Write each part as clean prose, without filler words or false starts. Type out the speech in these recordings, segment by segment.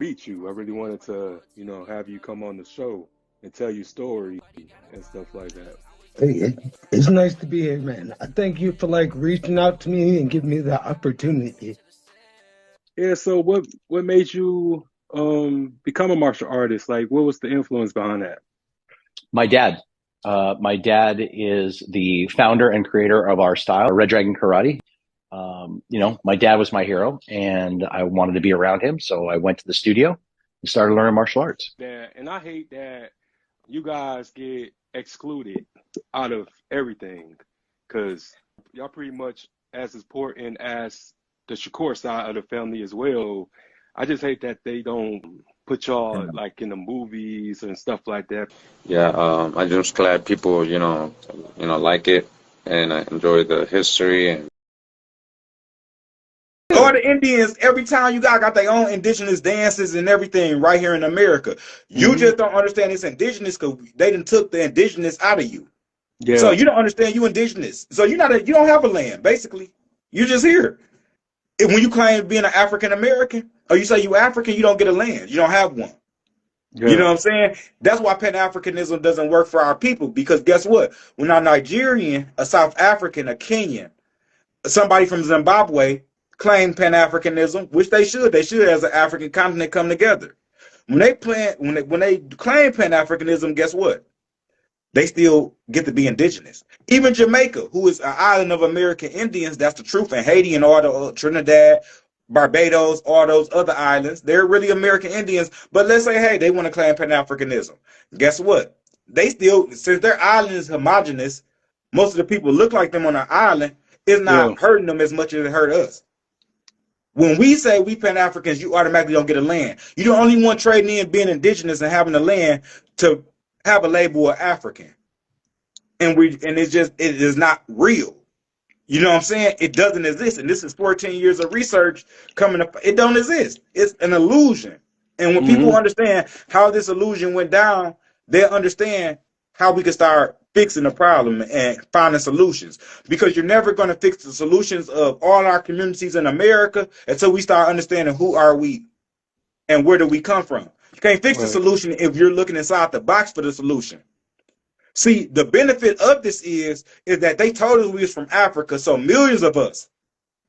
meet you. I really wanted to, have you come on the show and tell your story and stuff like that. Hey, it's nice to be here, man. I thank you for like reaching out to me and giving me the opportunity. Yeah, so what made you become a martial artist? Like what was the influence behind that? My dad. My dad is the founder and creator of our style, Red Dragon Karate. My dad was my hero, and I wanted to be around him, so I went to the studio and started learning martial arts. That and I hate that you guys get excluded out of everything because y'all pretty much as important as the Shakur side of the family as well. I just hate that they don't put y'all like in the movies and stuff like that. Yeah, I'm just glad people, like it and I enjoy the history and Or the Indians, every town you got their own indigenous dances and everything right here in America. You Hmm. just don't understand it's indigenous because they done took the indigenous out of you. So Yeah, you don't understand you indigenous. So you don't have a land, basically. You're just here. And when you claim being an African American, or you say you African, you don't get a land. You don't have one. You know yeah. what I'm saying? That's why Pan Africanism doesn't work for our people. Because guess what? When a Nigerian, a South African, a Kenyan, somebody from Zimbabwe claim Pan Africanism, which they should as an African continent come together. When they claim Pan Africanism, guess what? They still get to be indigenous. Even Jamaica, who is an island of American Indians, that's the truth, and Haiti and all the Trinidad, Barbados, all those other islands, they're really American Indians. But let's say, hey, they want to claim Pan Africanism. Guess what? They still, since their island is homogenous, most of the people look like them on an island, it's Yeah. not hurting them as much as it hurt us. When we say we Pan Africans, you automatically don't get a land. You're the only one trading in being indigenous and having a land to have a label of African. And it is not real. You know what I'm saying? It doesn't exist. And this is 14 years of research coming up. It don't exist. It's an illusion. And when people Hmm. understand how this illusion went down, they'll understand how we can start fixing the problem and finding solutions. Because you're never going to fix the solutions of all our communities in America until we start understanding who are we and where do we come from. You can't fix the Right. solution if you're looking inside the box for the solution. See, the benefit of this is that they told us we was from Africa, so millions of us.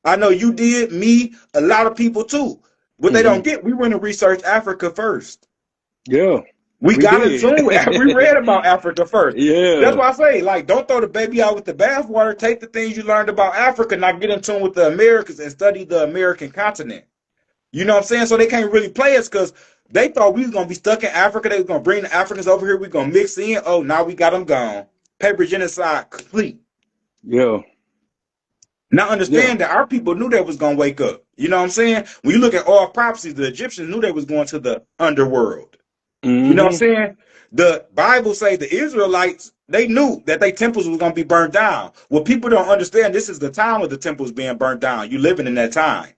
I know you did, me, a lot of people too. What they Hmm. don't get, we went to research Africa first. Yeah, We we got in did. tune. We read about Africa first. That's Yeah. why I say, like, don't throw the baby out with the bathwater. Take the things you learned about Africa, not get in tune with the Americans and study the American continent. You know what I'm saying? So they can't really play us because they thought we was gonna be stuck in Africa. They was gonna bring the Africans over here. We gonna mix in. Oh, now we got them gone. Paper genocide complete. Yeah. Now Yeah. understand that our people knew they was gonna wake up. You know what I'm saying? When you look at all prophecies, the Egyptians knew they was going to the underworld. You know what I'm Hmm. saying? The Bible say the Israelites, they knew that their temples was gonna be burned down. What people don't understand, this is the time of the temples being burned down. You living in that time.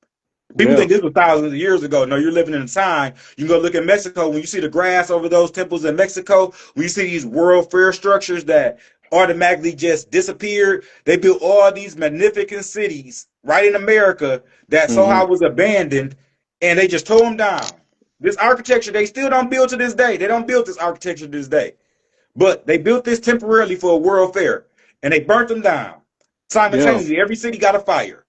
People Yeah. think this was thousands of years ago. No, you're living in a time. You can go look at Mexico. When you see the grass over those temples in Mexico, when you see these World Fair structures that automatically just disappeared, they built all these magnificent cities right in America that Hmm. somehow was abandoned, and they just tore them down. This architecture they still don't build to this day. They don't build this architecture to this day, but they built this temporarily for a World Fair, and they burnt them down Yeah. simultaneously. Every city got a fire.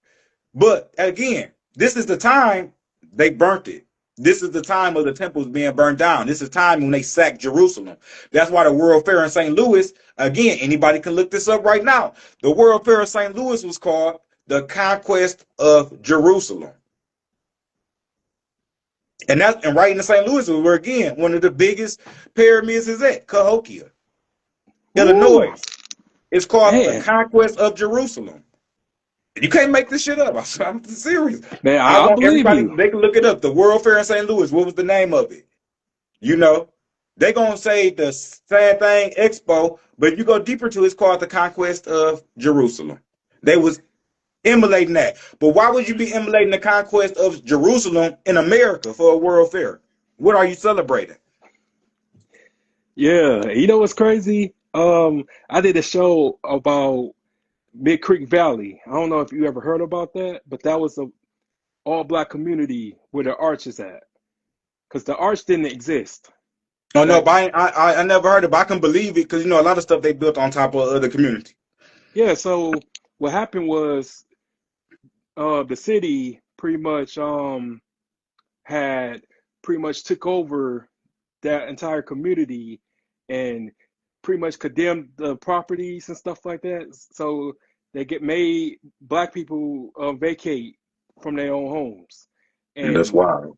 But again, this is the time they burnt it. This is the time of the temples being burned down. This is time when they sacked Jerusalem. That's why the World Fair in St. Louis, again, anybody can look this up right now. The World Fair of St. Louis was called the Conquest of Jerusalem. And right in St. Louis is where again one of the biggest pyramids is at, Cahokia, Woo. Illinois. It's called the Man. Conquest of Jerusalem. You can't make this shit up. I'm serious. Man, I I want believe everybody, you. they can look it up. The World Fair in St. Louis. What was the name of it? You know, they gonna say the same thing, Expo, but if you go deeper to it, it's called the Conquest of Jerusalem. They was emulating that. But why would you be emulating the conquest of Jerusalem in America for a World Fair? What are you celebrating? Yeah. You know what's crazy? I did a show about Mid Creek Valley. I don't know if you ever heard about that, but that was a all black community where the arch is at. because the arch didn't exist. Oh no, Back, but I never heard it, but I can believe it because you know a lot of stuff they built on top of other community. yeah. So what happened was the city pretty much had pretty much took over that entire community and pretty much condemned the properties and stuff like that. So they get made black people vacate from their own homes That's and wild.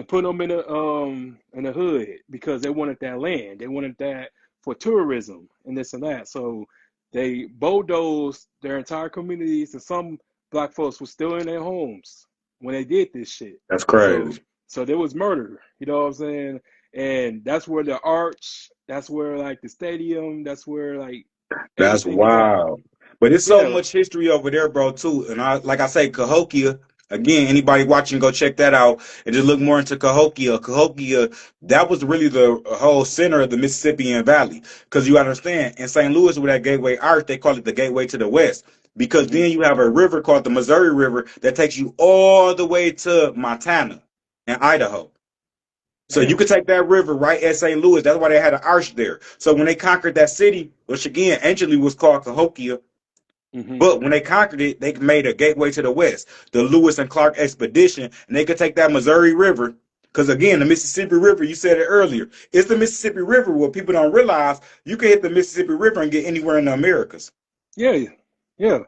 put them in the hood because they wanted that land. They wanted that for tourism and this and that. So they bulldozed their entire communities, and some black folks were still in their homes when they did this shit. That's So crazy. so there was murder, you know what I'm saying? And that's where the arch, that's where like the stadium, that's where like That's everything is at. wild. But it's so Yeah. much history over there, bro, too. And like I say, Cahokia. Again, anybody watching, go check that out and just look more into Cahokia. Cahokia, that was really the whole center of the Mississippian Valley. Because you understand, in St. Louis, with that Gateway Arch, they call it the Gateway to the West. Because Mm-hmm. then you have a river called the Missouri River that takes you all the way to Montana and Idaho. So you Damn. could take that river right at St. Louis. That's why they had an arch there. So when they conquered that city, which again anciently was called Cahokia, Mm-hmm. but when they conquered it, they made a gateway to the west, the Lewis and Clark expedition, and they could take that Missouri River. Because again, the Mississippi River, you said it earlier, it's the Mississippi River. What people don't realize, you can hit the Mississippi River and get anywhere in the Americas. Yeah. Yeah.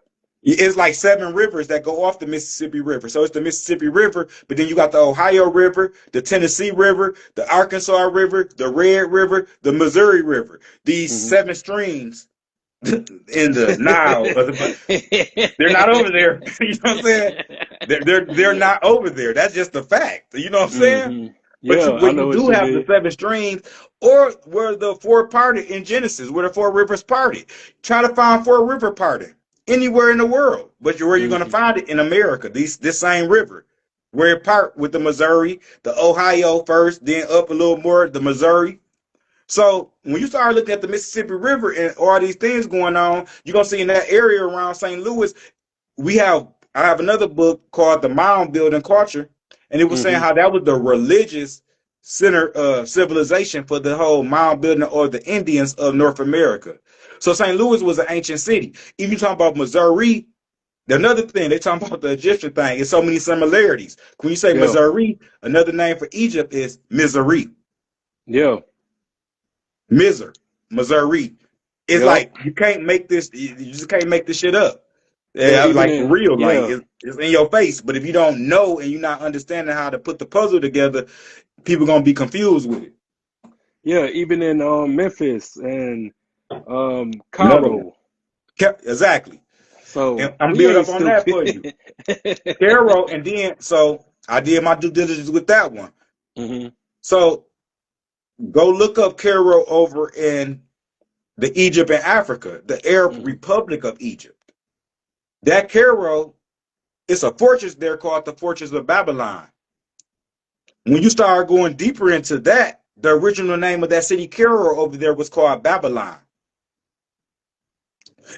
It's like 7 rivers that go off the Mississippi River. So it's the Mississippi River, but then you got the Ohio River, the Tennessee River, the Arkansas River, the Red River, the Missouri River. These Mm-hmm. 7 streams in the Nile, they're not over there. You know what I'm saying? They're not over there. That's just a fact. You know what I'm saying? Mm-hmm. But Yeah, where I know you what do you have the mean. 7 streams, or where the 4 parted in Genesis, where the 4 rivers parted. Try to find 4 river parted anywhere in the world, but where you're going to Mm-hmm. find it in America. This same river, where it part with the Missouri, the Ohio first, then up a little more the Missouri. So when you start looking at the Mississippi River and all these things going on, you're gonna see in that area around St. Louis, I have another book called The Mound Building Culture, and it was saying Mm-hmm. how that was the religious center of civilization for the whole mound building or the Indians of North America. So St. Louis was an ancient city. Even you talk about Missouri, another thing they talking about the Egyptian thing. It's so many similarities. When you say Yeah. Missouri, another name for Egypt is Missouri. Yeah. Missouri. It's Yep. like you can't make this. You just can't make this shit up. Yeah. Even Like for real, like yeah. it's in your face. But if you don't know and you're not understanding how to put the puzzle together, people gonna be confused with it. Yeah. Even in Memphis and Another one. Cairo. Exactly. So And I'm we build ain't up on that for you. stupid. Cairo, and then so I did my due diligence with that one. Mm-hmm. So go look up Cairo over in the Egypt and Africa, the Arab Mm-hmm. Republic of Egypt. That Cairo, it's a fortress there called the Fortress of Babylon. When you start going deeper into that, the original name of that city, Cairo, over there was called Babylon.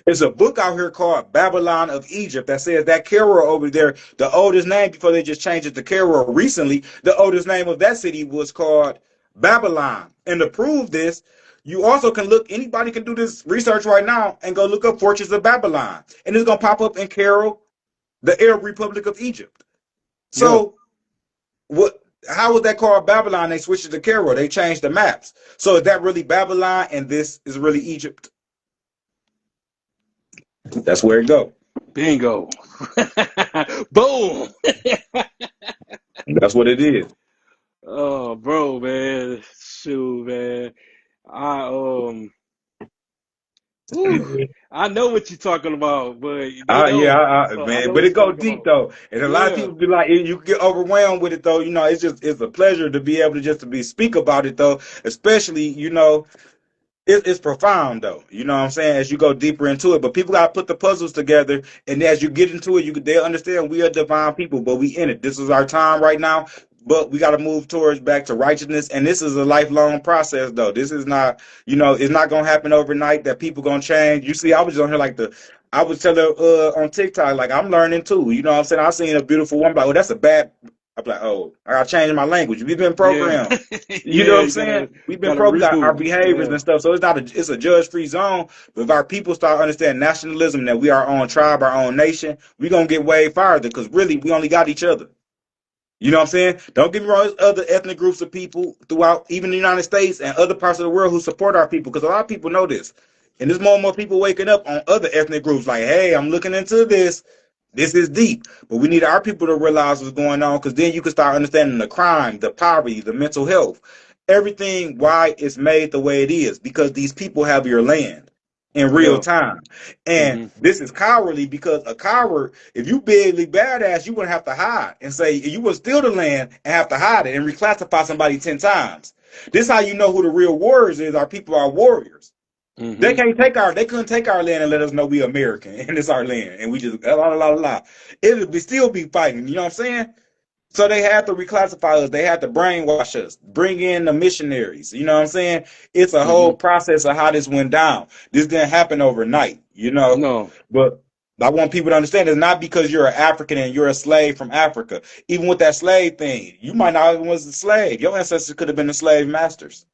There's a book out here called Babylon of Egypt that says that Cairo over there, the oldest name before they just changed it to Cairo recently, the oldest name of that city was called Babylon. And to prove this, you also can look, anybody can do this research right now and go look up Fortress of Babylon. And it's going to pop up in Cairo, the Arab Republic of Egypt. So how was that called Babylon? They switched it to Cairo. They changed the maps. So is that really Babylon and this is really Egypt? That's where it go. Bingo. Boom. That's what it is. Oh, bro, man. Shoot, man. I whew, I know what you're talking about, but they don't. So I Man, know but what it you're go talking deep about. though, and a lot of Yeah. people be like, you get overwhelmed with it though. You know, it's a pleasure to be able to just to be speak about it though, especially it's profound though. You know what I'm saying? As you go deeper into it, but people gotta put the puzzles together, and as you get into it, they'll understand we are divine people, but we in it. This is our time right now. But we got to move towards back to righteousness, and this is a lifelong process, though. This is not, it's not gonna happen overnight. That people gonna change. You see, I was on here I was telling on TikTok, like I'm learning too. You know what I'm saying? I seen a beautiful woman, like, oh, that's a bad I'm like, oh, I gotta change my language. We've been Yeah. programmed. You know Yeah, what I'm you saying? gotta We've been gotta programmed our reboot. behaviors Yeah. and stuff. So it's a judge-free zone. But if our people start understanding nationalism, that we are our own tribe, our own nation, we're gonna get way farther because really we only got each other. You know what I'm saying? Don't get me wrong, there's other ethnic groups of people throughout even the United States and other parts of the world who support our people because a lot of people know this. And there's more and more people waking up on other ethnic groups like, hey, I'm looking into this. This is deep. But we need our people to realize what's going on because then you can start understanding the crime, the poverty, the mental health, everything, why it's made the way it is because these people have your land in real Yeah. time. And Hmm. this is cowardly because a coward, if you bigly badass, you wouldn't have to hide and say you would steal the land and have to hide it and reclassify somebody 10 times. This is how you know who the real warriors is. Our people are warriors. Hmm. They couldn't take our land and let us know we American and it's our land and we just It would be still be fighting. You know what I'm saying? So they had to reclassify us. They had to brainwash us, bring in the missionaries. You know what I'm saying? It's a Hmm. whole process of how this went down. This didn't happen overnight, you know. No. But I want people to understand it's not because you're an African and you're a slave from Africa. Even with that slave thing, you might not even was a slave. Your ancestors could have been the slave masters.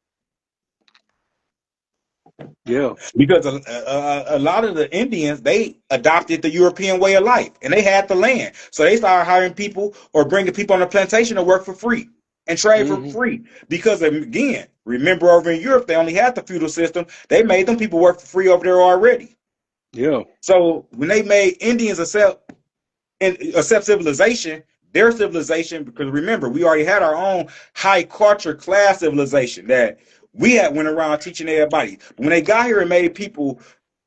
Yeah. Because a lot of the Indians, they adopted the European way of life and they had the land. So they started hiring people or bringing people on the plantation to work for free and trade for Hmm. free. Because again, remember over in Europe, they only had the feudal system. They made them people work for free over there already. Yeah. So when they made Indians accept civilization, their civilization, because remember, we already had our own high culture class civilization that we had went around teaching everybody. But when they got here and made people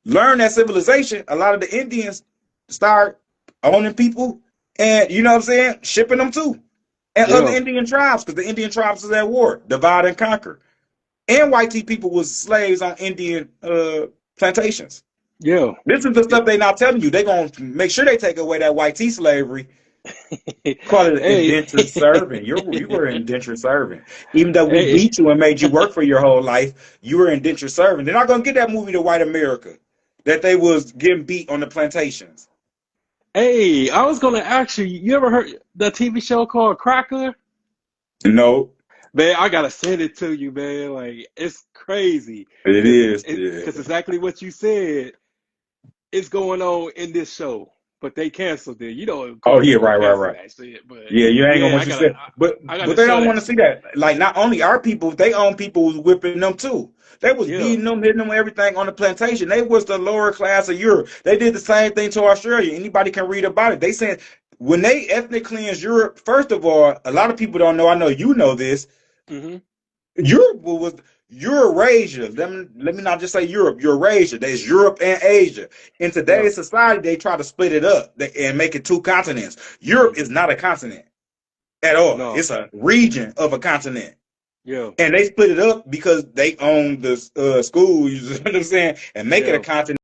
learn that civilization, a lot of the Indians start owning people and you know what I'm saying, shipping them too. And other Yeah. Indian tribes, because the Indian tribes was at war, divide and conquer. And white people was slaves on Indian plantations. Yeah. This is the Yeah. stuff they not telling you. They gonna make sure they take away that white slavery. Call it Hey. indentured servant. You were indentured servant. Even though we Hey. beat you and made you work for your whole life, you were indentured servant. They're not gonna get that movie to white America that they was getting beat on the plantations. Hey, I was gonna ask you, you ever heard the TV show called Cracker? No, Man, I gotta send it to you, man. Like, it's crazy. it Cause is. Yeah. cause exactly what you said is going on in this show. But they canceled it. You know, of Oh course yeah, they gonna right. cancel that shit. But Yeah, you ain't gonna yeah, want you said, I gotta but they show don't want that to to see you. that. Like not only our people, they own people was whipping them too. They was Yeah. beating them, hitting them, everything on the plantation. They was the lower class of Europe. They did the same thing to Australia. Anybody can read about it. They said when they ethnic cleansed Europe, first of all, a lot of people don't know. I know you know this. Hmm. Europe was Eurasia. Let me not just say Europe, Eurasia. There's Europe and Asia. In Yeah. today's society, they try to split it up and make it two continents. Europe is Hmm. not a continent at all. No. It's a region of a continent. Yeah. And they split it up because they own the schools, you know what I'm saying, and make it a Yeah. continent.